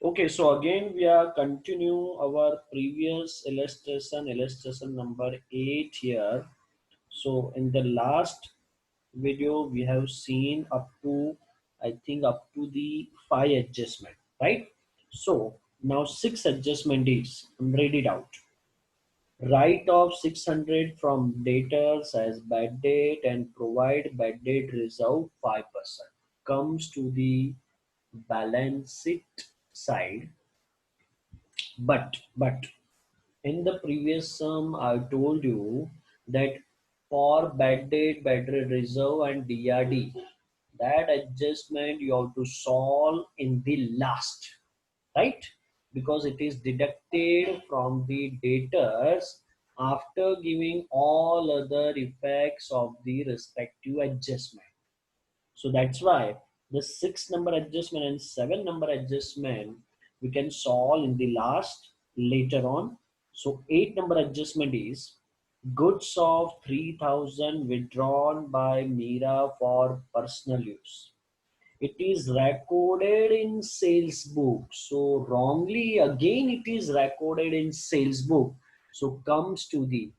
Okay, so again we are continue our previous illustration number 8 here. So in the last video we have seen up to, I think, up to the 5 adjustment, right? So now 6 adjustment is, read it out. Write off 600 from debtors as bad debt and provide bad debt reserve 5%. Comes to the balance sheet side. But in the previous sum, I told you that for bad debt, bad debt reserve, and DRD, that adjustment you have to solve in the last, right? Because it is deducted from the debtors after giving all other effects of the respective adjustment. So that's why the 6 number adjustment and 7 number adjustment we can solve in the last later on. So 8 number adjustment is goods of 3000 withdrawn by Mira for personal use. It is recorded in sales book. So wrongly again it is recorded in sales book. So comes to the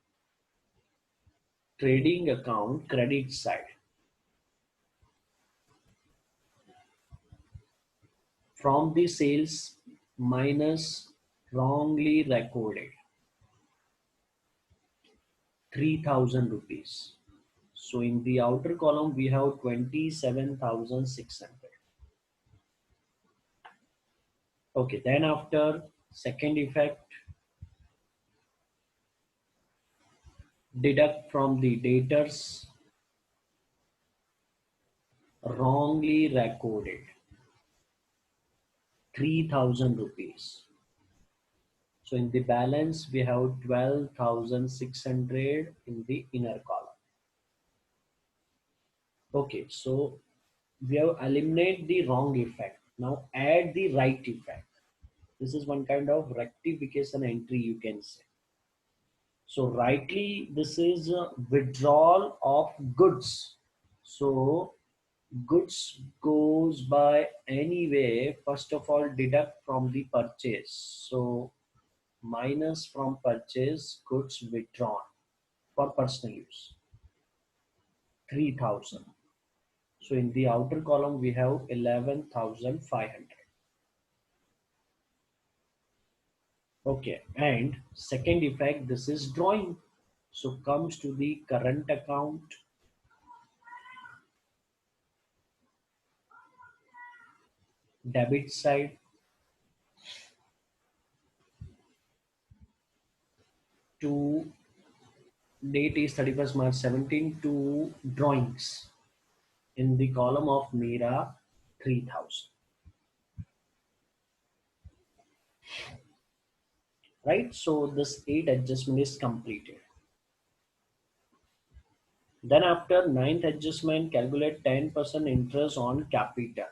trading account credit side. From the sales minus wrongly recorded 3000 rupees. So in the outer column we have 27,600. Okay, then after second effect, deduct from the debtors wrongly recorded 3000 rupees. So in the balance we have 12,600 in the inner column. Okay, so we have eliminated the wrong effect. Now add the right effect. This is one kind of rectification entry, you can say. So rightly this is a withdrawal of goods. So goods goes by anyway, first of all deduct from the purchase. So minus from purchase goods withdrawn for personal use 3000. So in the outer column we have 11,500. Okay, and second effect, this is drawing. So comes to the current account, debit side, to date is 31st March 17 to drawings in the column of Mira 3000, right? So this 8 adjustment is completed. Then after ninth adjustment, calculate 10% interest on capital,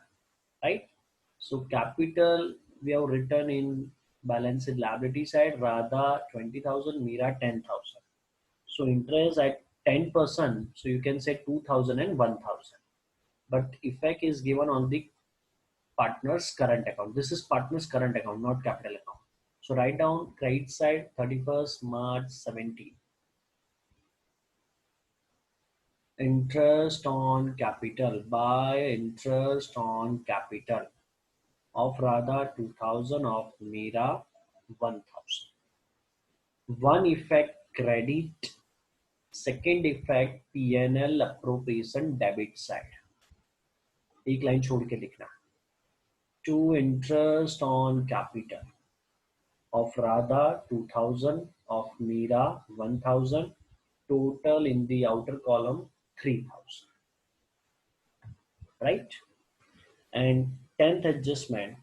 right? So capital we have written in balance sheet liability side, Radha 20,000, Mira 10,000. So interest at 10%, so you can say 2,000 and 1,000. But effect is given on the partner's current account. This is partner's current account, not capital account. So write down credit side 31st March 17. Interest on capital by interest on capital of Radha 2000, of Mira 1000. One effect credit, second effect P&L appropriation debit side. एक line छोड़ के लिखना. To interest on capital of Radha 2000, of Mira 1000, total in the outer column 3000, right? And 10th adjustment,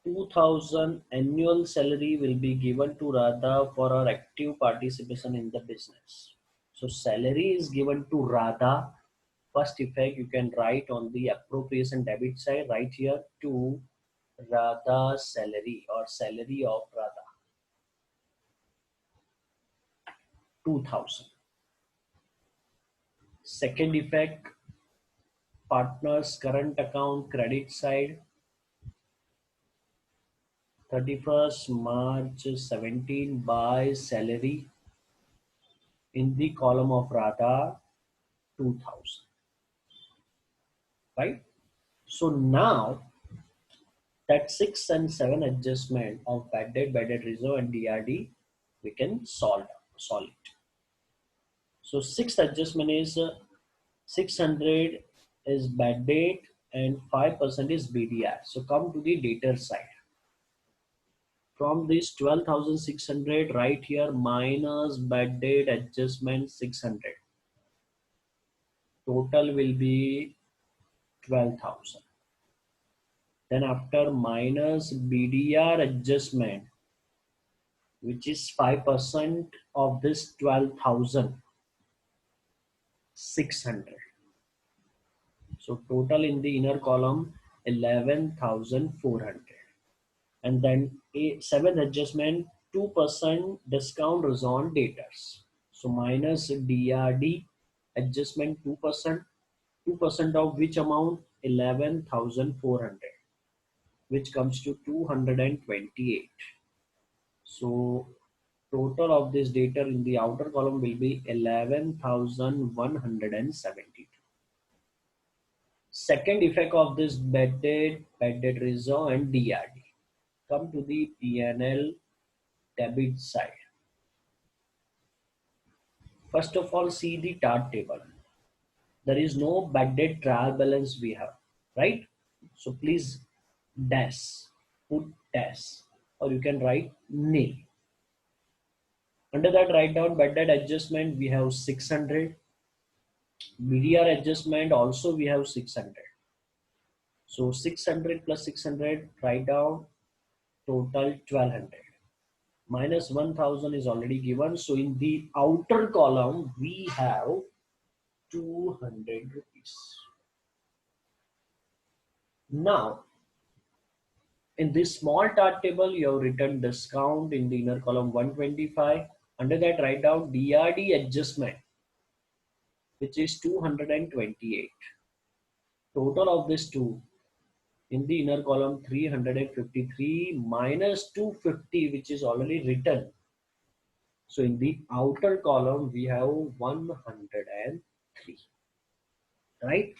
2000 annual salary will be given to Radha for her active participation in the business. So salary is given to Radha. First effect you can write on the appropriation debit side, right here, to Radha's salary or salary of Radha 2000. Second effect, partner's current account credit side 31st March 17 by salary in the column of Radha 2000, right? So now that 6 and 7 adjustment of bad debt, bad debt reserve and DRD, we can solve it. So sixth adjustment is 600 is bad debt and 5% is BDR. So come to the debtor side. From this 12,600 right here minus bad debt adjustment 600. Total will be 12,000. Then after minus BDR adjustment, which is 5% of this 12,600. So total in the inner column 11,400. And then a seventh adjustment 2% discount is on debtors. So minus DRD adjustment 2%, 2% of which amount 11,400, which comes to 228. So total of this data in the outer column will be 11,172. Second effect of this bad debt reserve and DRD. Come to the P&L debit side. First of all, see the chart table. There is no bad debt trial balance we have, right? So please dash, put dash, or you can write nil. Under that, write down bad debt adjustment. We have 600. BDR adjustment also we have 600. So 600 plus 600, write down total 1200. Minus 1000 is already given. So in the outer column, we have 200 rupees. Now, in this small chart table, you have written discount in the inner column 125. Under that, write down DRD adjustment, which is 228. Total of this two in the inner column 353 minus 250, which is already written. So in the outer column, we have 103, right?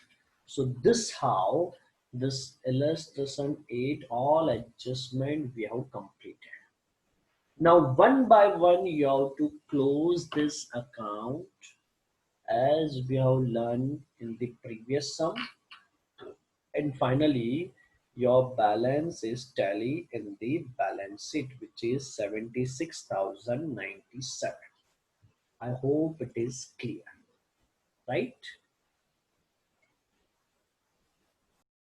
So this how this illustration 8 all adjustment we have completed. Now one by one you have to close this account as we have learned in the previous sum, and finally your balance is tally in the balance sheet, which is 76,097. I hope it is clear, right?